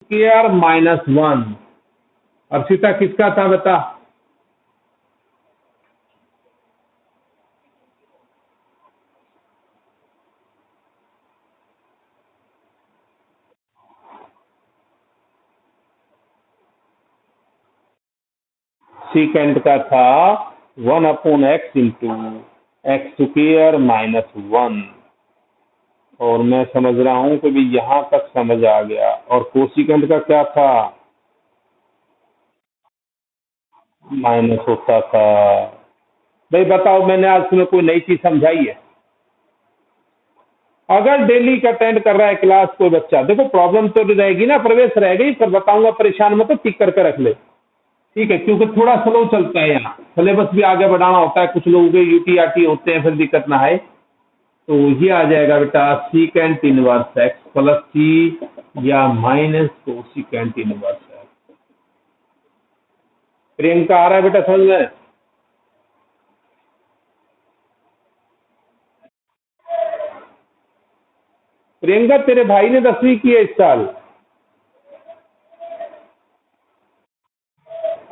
Square -1। Arshita किसका था बता? सीकेंड का था 1/x इंटू एक्स स्क्वायर -1। और मैं समझ रहा हूं कि भी यहां तक समझ आ गया। और कोसिकेंड का क्या था? माइनस होता था। भाई बताओ, मैंने आज तुम्हें कोई नई चीज समझाई है? अगर डेली का अटेंड कर रहा है क्लास कोई बच्चा, देखो प्रॉब्लम तो रहेगी ना, प्रवेश रहेगी, पर बताऊंगा, परेशान मत, तो टिक करके रख ले। ठीक है, क्योंकि थोड़ा स्लो चलता है यहाँ, सिलेबस भी आगे बढ़ाना होता है, कुछ लोगों के यूटीआरटी होते हैं, फिर दिक्कत ना आए। तो ये आ जाएगा बेटा secant inverse x plus C या minus cosecant inverse x. Priyanka आ रहा है बेटा समझ में? प्रियंका तेरे भाई ने 10वीं की है इस साल,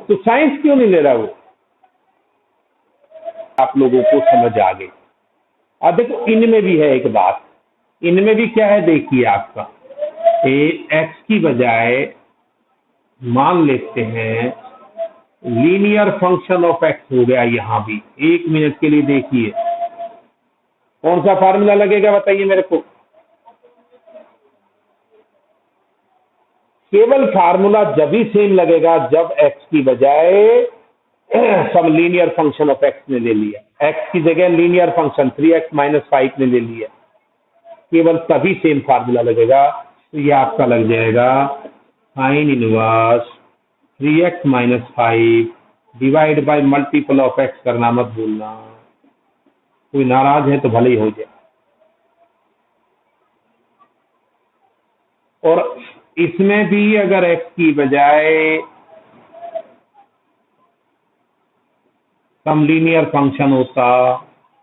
तो साइंस क्यों नहीं ले रहा वो? आप लोगों को समझ आ गई। अब देखो इनमें भी है एक बात, इनमें भी क्या है देखिए आपका, एक्स की बजाय मान लेते हैं लीनियर फंक्शन ऑफ एक्स हो गया। यहां भी 1 मिनट के लिए देखिए, कौन सा फार्मूला लगेगा बताइए मेरे को? केवल फार्मूला जब ही सेम लगेगा जब एक्स की बजाय सब लीनियर फंक्शन ऑफ एक्स ने ले लिया, एक्स की जगह लीनियर फंक्शन 3x-5 ने ले लिया, केवल तभी सेम फार्मूला लगेगा। तो ये आपका लग जाएगा sine inverse 3x-5 divide by multiple of x करना मत भूलना। कोई नाराज है तो भले ही हो जाए। और इसमें भी अगर एक्स की बजाय सम लीनियर फंक्शन होता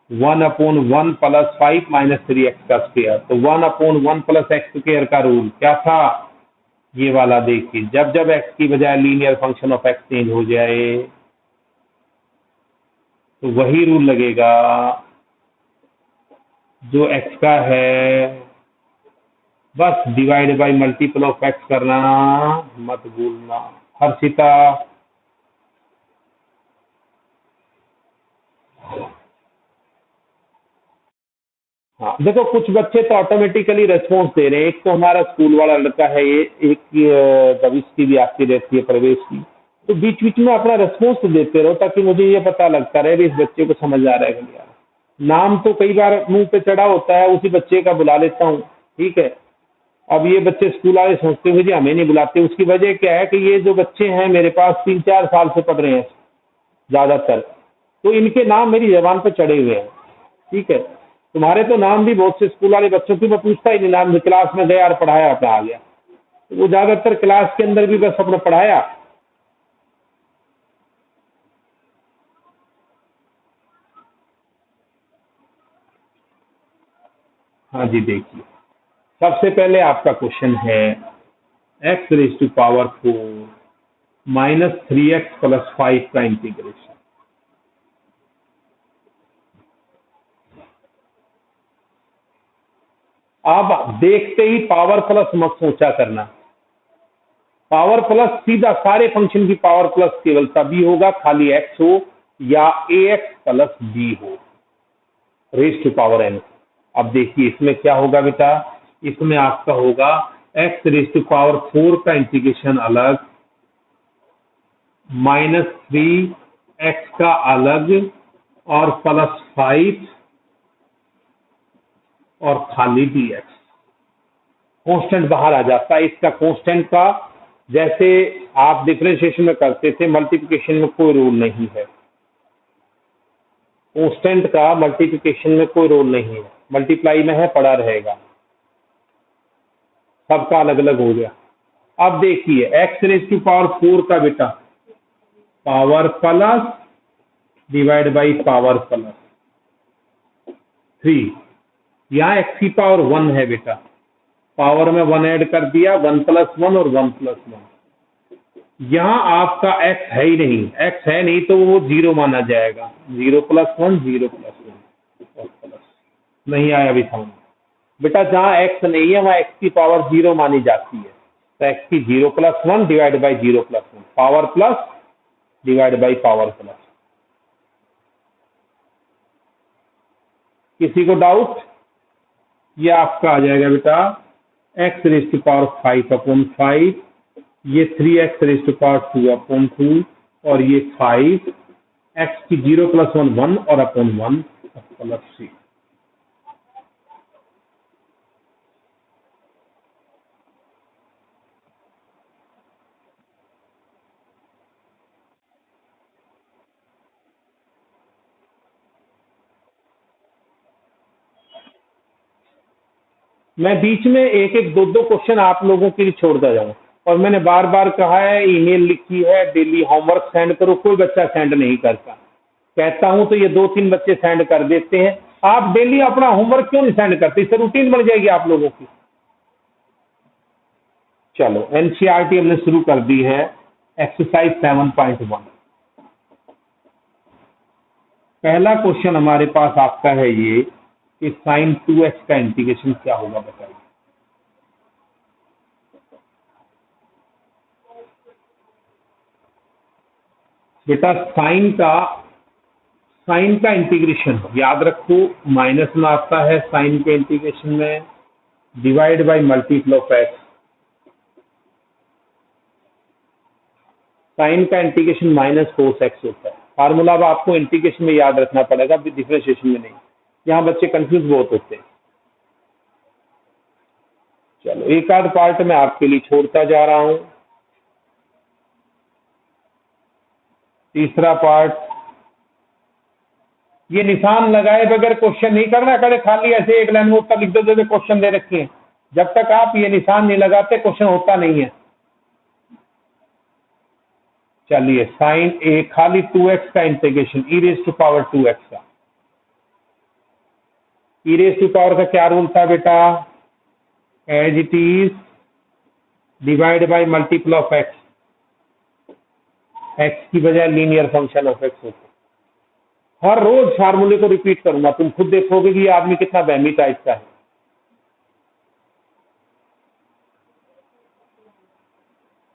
1/1 प्लस 5 माइनस 3x का स्क्वायर, तो 1/1 प्लस एक्स स्क्वायर का रूल क्या था? ये वाला देखिए, जब जब एक्स की बजाय linear function of x change हो जाए तो वही रूल लगेगा जो एक्स का है, बस divide by multiple of x करना मत भूलना। हर्षिता हाँ, देखो कुछ बच्चे तो ऑटोमेटिकली रेस्पॉन्स दे रहे हैं। एक तो हमारा स्कूल वाला लड़का है ये, एक भविष्य की भी आपकी रहती है, प्रवेश की, तो बीच बीच में अपना रेस्पॉन्स तो देते रहो ताकि मुझे ये पता लगता रहे भी इस बच्चे को समझ आ रहा है कि नहीं आ रहा। नाम तो कई बार मुंह पे चढ़ा होता है, उसी बच्चे का बुला लेता हूँ। ठीक है, अब ये बच्चे स्कूल वाले सोचते हुए जी हमें नहीं बुलाते, उसकी वजह क्या है कि ये जो बच्चे हैं मेरे पास 3-4 साल से पढ़ रहे हैं ज्यादातर, तो इनके नाम मेरी जबान पे चढ़े हुए हैं। ठीक है, तुम्हारे तो नाम भी बहुत से स्कूल वाले बच्चों की मैं पूछता ही नहीं, नाम क्लास में गया और पढ़ाया अपना आ गया, तो वो ज्यादातर क्लास के अंदर भी बस अपना पढ़ाया। हाँ जी, देखिए सबसे पहले आपका क्वेश्चन है x⁴ माइनस 3x प्लस 5 का इंटीग्रेशन। अब देखते ही पावर प्लस मत सोचा करना, पावर प्लस सीधा सारे फंक्शन की पावर प्लस केवल तभी होगा खाली x हो या ax प्लस b हो, रेज टू पावर n। अब देखिए इसमें क्या होगा बेटा, इसमें आपका होगा x⁴ का इंटीग्रेशन अलग, -3x का अलग, और +5 और खाली dx। कांस्टेंट बाहर आ जाता है इसका, कांस्टेंट का जैसे आप डिफरेंशिएशन में करते थे, मल्टीप्लिकेशन में कोई रूल नहीं है। कांस्टेंट का मल्टीप्लिकेशन में कोई रोल नहीं है, मल्टीप्लाई में है पड़ा रहेगा, सबका अलग अलग हो गया। अब देखिए x⁴ का बेटा power plus divide by power plus 3, यहाँ x⁴ 1 है बेटा, पावर में 1 ऐड कर दिया, 1 + 1 और 1 + 1। यहाँ आपका x है ही नहीं, x है नहीं तो वो 0 माना जाएगा। 0 + 1 0 + 1 और प्लस नहीं आया अभी समझ। बेटा जहाँ x नहीं है वहाँ x की पावर 0 मानी जाती है, तो x की 0 + 1 divide by 0 + 1, power plus divide by power plus. किसी को डाउट? ये आपका आ जाएगा बेटा x⁵ ये 3x⁴ और ये 5, x की 0 + 1 1 और अपॉन 1 प्लस 3। मैं बीच में एक एक दो दो क्वेश्चन आप लोगों के लिए छोड़ता जाऊं, और मैंने बार बार कहा है, ईमेल लिखी है, डेली होमवर्क सेंड करो, कोई बच्चा सेंड नहीं करता। कहता हूं तो ये 2-3 बच्चे सेंड कर देते हैं। आप डेली अपना होमवर्क क्यों नहीं सेंड करते? इससे रूटीन बन जाएगी आप लोगों की। चलो एनसीईआरटी हमने शुरू कर दी है, एक्सरसाइज 7.1। पहला क्वेश्चन हमारे पास आपका है ये कि sin 2x का इंटीग्रेशन क्या होगा बताइए। बेटा साइन का इंटीग्रेशन याद रखो माइनस में आता है, साइन के इंटीग्रेशन में divide by multiple of x. Sine का इंटीग्रेशन माइनस कोस एक्स होता है। फार्मूला अब आपको इंटीग्रेशन में याद रखना पड़ेगा, डिफरेंशिएशन में नहीं। यहाँ बच्चे कंफ्यूज बहुत होते हैं। चलो एक आध पार्ट में आपके लिए छोड़ता जा रहा हूं। तीसरा पार्ट, ये निशान लगाए बगैर क्वेश्चन नहीं करना, करे खाली ऐसे एक लाइन में उत्तर लिख दो जैसे क्वेश्चन दे रखे हैं। जब तक आप ये निशान नहीं लगाते क्वेश्चन होता नहीं है। चलिए साइन ए खाली 2x का इंटीग्रेशन e⁻² का। e⁻² का क्या रूल था बेटा? As it is divide by multiple of x. X की बजाय लीनियर फंक्शन ऑफ एक्स होता है। हर रोज फार्मूले को रिपीट करूंगा, तुम खुद देखोगे कि ये आदमी कितना बहमी टाइप का है।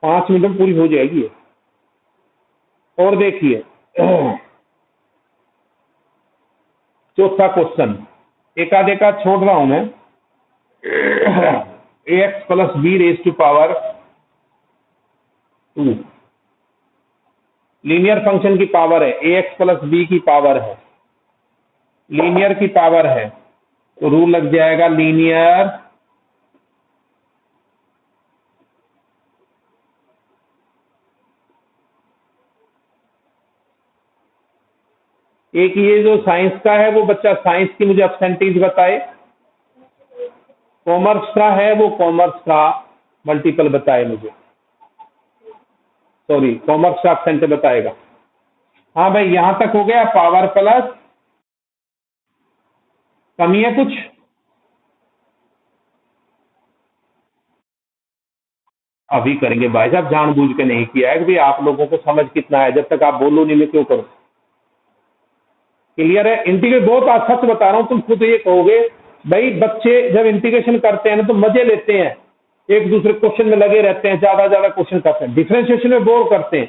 पांच मिनट में पूरी हो जाएगी। और देखिए चौथा क्वेश्चन, एकाध एकाध छोड़ रहा हूं मैं। ax + b⁻²। लीनियर फंक्शन की पावर है, ax + b की पावर है, लीनियर की पावर है, तो रूल लग जाएगा लीनियर एक ये जो साइंस का है वो बच्चा साइंस की मुझे परसेंटेज बताए, कॉमर्स का है वो कॉमर्स का मल्टीपल बताए मुझे, सॉरी कॉमर्स का परसेंटेज बताएगा। हाँ भाई यहां तक हो गया, पावर प्लस कमी है कुछ? अभी करेंगे भाई साहब, जानबूझ के नहीं किया है कि भाई आप लोगों को समझ कितना है, जब तक आप बोलो नहीं मैं क्यों करूं। क्लियर है? इंटीग्रेट बहुत अच्छा से बता रहा हूं, तुम खुद ये कहोगे भाई बच्चे जब इंटीग्रेशन करते हैं ना तो मजे लेते हैं, एक दूसरे क्वेश्चन में लगे रहते हैं, ज्यादा क्वेश्चन करते हैं, डिफरेंशिएशन में बोर करते हैं।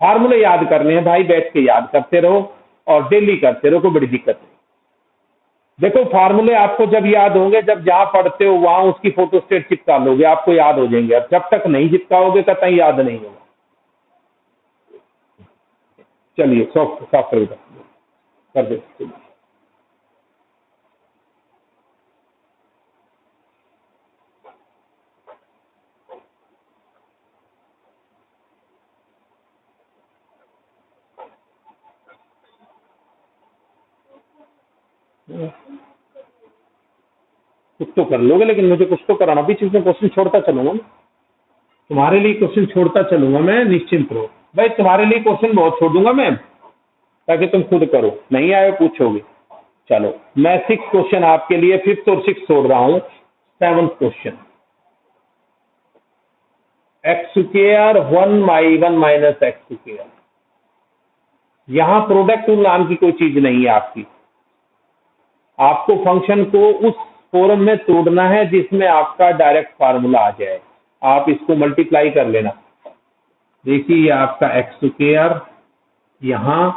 फार्मूले याद करने हैं भाई, बैठ के याद करते रहो और डेली करते रहो, कोई बड़ी दिक्कत नहीं। देखो फार्मूले आपको जब याद होंगे, जब जहां पढ़ते हो वहां उसकी फोटोस्टेट चिपका लोगे, आपको याद हो जाएंगे। अब जब तक नहीं चिपकाओगे कतई याद नहीं होगा। चलिए साफ कर दे। कुछ तो कर लोगे, लेकिन मुझे कुछ तो कराना। बीच में क्वेश्चन छोड़ता चलूंगा मैं, तुम्हारे लिए क्वेश्चन छोड़ता चलूंगा मैं, निश्चिंत रहो भाई। तुम्हारे लिए क्वेश्चन बहुत छोड़ दूंगा मैं, ताकि तुम खुद करो, नहीं आए पूछोगे। चलो मैं 6 क्वेश्चन आपके लिए 5th और 6th छोड़ रहा हूं। 7th question, x square 1 minus x square. यहां प्रोडक्ट रूल नाम की कोई चीज नहीं है आपकी। आपको फंक्शन को उस फॉर्म में तोड़ना है जिसमें आपका डायरेक्ट फार्मूला आ जाए। आप इसको मल्टीप्लाई कर लेना। देखिए ये आपका एक्स स्क्वायर यहां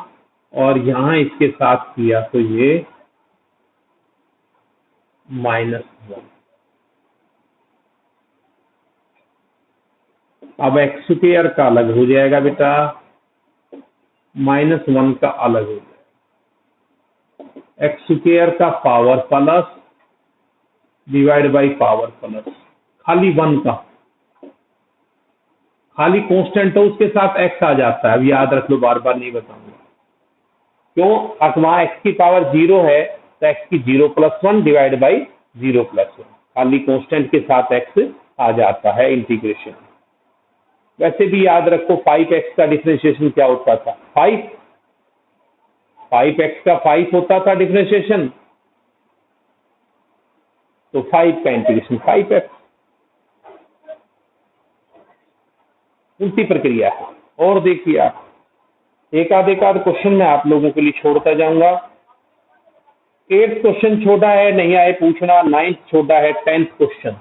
और यहां इसके साथ किया तो ये -1। अब एक्स स्क्वायर का अलग हो जाएगा बेटा, -1 का अलग हो जाएगा। एक्स स्क्वायर का power plus divide by power plus, खाली 1 का, खाली कांस्टेंट हो उसके साथ एक्स आ जाता है। अब याद रख लो, बार बार नहीं बताऊंगा क्यों। वहां एक्स की पावर 0 है तो एक्स की 0+1 डिवाइड बाई 0+1, खाली कांस्टेंट के साथ एक्स आ जाता है इंटीग्रेशन। वैसे भी याद रखो 5x का डिफरेंशिएशन क्या होता था, 5x का 5 होता था डिफरेंशिएशन, तो 5 का इंटीग्रेशन 5x। उल्टी प्रक्रिया है। और देखिए आप एक आध क्वेश्चन मैं आप लोगों के लिए छोड़ता जाऊंगा। 8th क्वेश्चन छोटा है, नहीं आए पूछना। 9th छोटा है। 10th क्वेश्चन,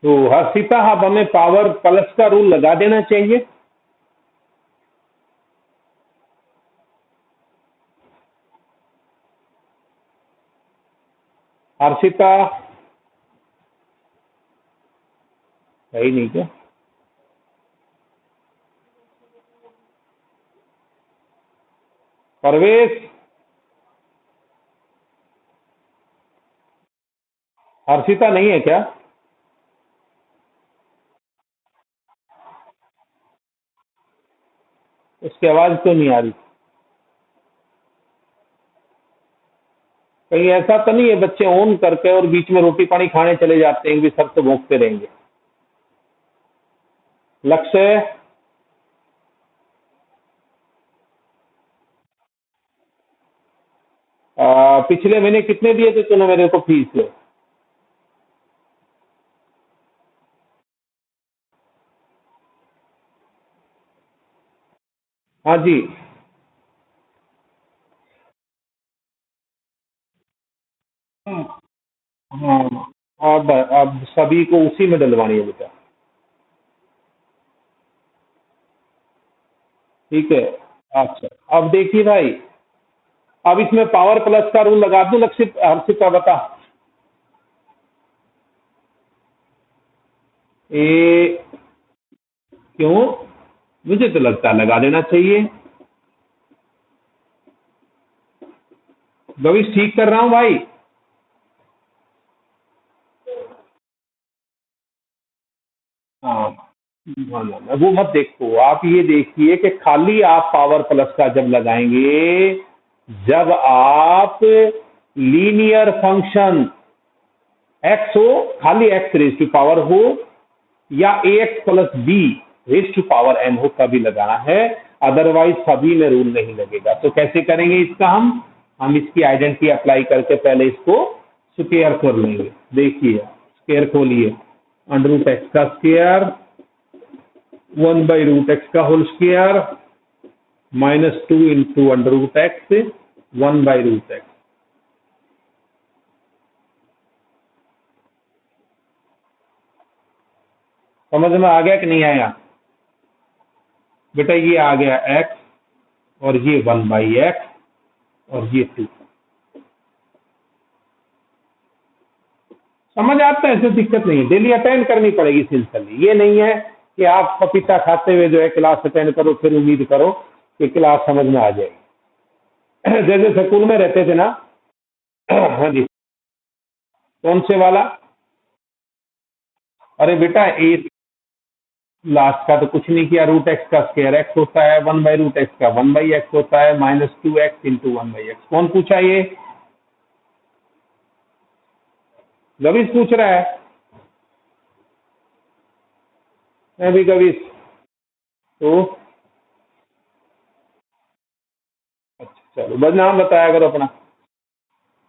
तो हर्षिता आप हमें पावर प्लस का रूल लगा देना चाहिए। हर्षिता सही नहीं क्या? परवेश, हर्षिता नहीं है क्या? उसकी आवाज क्यों नहीं आ रही? कहीं ऐसा तो नहीं है बच्चे ऑन करके और बीच में रोटी पानी खाने चले जाते हैं भी सब तो भोंकते रहेंगे? लक्ष्य, पिछले महीने कितने दिए थे तूने मेरे को फीस? हाँ जी। हाँ, अब सभी को उसी में डलवानी है बेटा। ठीक है। अच्छा अब देखिए भाई, अब इसमें पावर प्लस का रूल लगा दूं लक्षित? हर्षिता बता। ए क्यों? मुझे तो लगता है लगा देना चाहिए। भविष्य ठीक कर रहा हूं भाई। हाँ, वो मत देखो, आप ये देखिए कि खाली आप पावर प्लस का जब लगाएंगे, जब आप लीनियर फंक्शन एक्स हो, खाली एक्स रेज टू पावर हो, या a x plus b raise to power n हो, तभी लगाना है। अदरवाइज सभी में रूल नहीं लगेगा। तो कैसे करेंगे इसका? हम इसकी आइडेंटिटी अप्लाई करके पहले इसको स्क्वायर कर लेंगे। देखिए स्क्वायर खोलिए, अंडर रूट एक्स का स्क्वायर 1/√x का whole square -2 into under root x 1/√x। समझ में आ गया कि नहीं आया बेटा? ये आ गया x और ये 1/x और ये 2। समझ आता है? ऐसे दिक्कत नहीं है। डेली अटेंड करनी पड़ेगी सिंपली। ये नहीं है कि आप पपीता खाते हुए जो है क्लास अटेंड करो फिर उम्मीद करो कि क्लास समझ में आ जाएगी। जैसे स्कूल में रहते थे ना। हाँ जी। कौन से वाला? अरे बेटा ए लास्ट का तो कुछ नहीं किया, रूट एक्स का स्क्वायर एक्स होता है, 1/√x का 1/x होता है, -2x इंटू 1/x। कौन पूछा ये? गवीस पूछ रहा है। मैं भी गवीस। तो अच्छा चलो, बस नाम बताया करो अपना।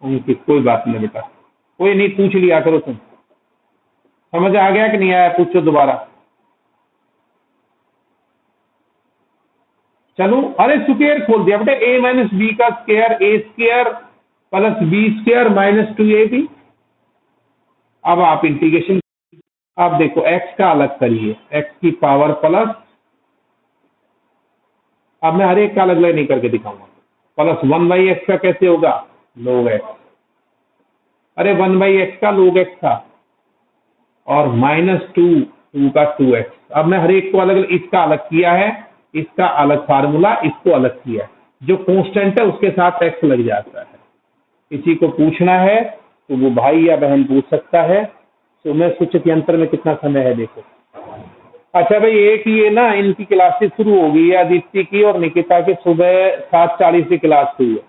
अंकित, कोई बात नहीं बेटा, कोई नहीं, पूछ लिया करो तुम। समझ आ गया कि नहीं आया? पूछो दोबारा। चलो, अरे स्क्वायर खोल दिया बेटा, a-b का square a² plus b² -2ab। अब आप इंटीग्रेशन, अब देखो x का अलग करिए, x की पावर प्लस, अब मैं हर एक का अलग अलग नहीं करके दिखाऊंगा। प्लस 1/x का कैसे होगा? log x। अरे 1/x का log x था, और -2 का 2x। अब मैं हर एक को अलग अलग, इसका अलग किया है, इसका अलग फार्मूला, इसको अलग किया है। जो कांस्टेंट है उसके साथ x लग जाता है। किसी को पूछना है तो वो भाई या बहन पूछ सकता है। तो मैं सूचक यंत्र में कितना समय है देखो। अच्छा भाई, एक ये ना इनकी क्लासेस शुरू हो गई है, अदिति की और निकिता की सुबह 7:40 की क्लास हुई है।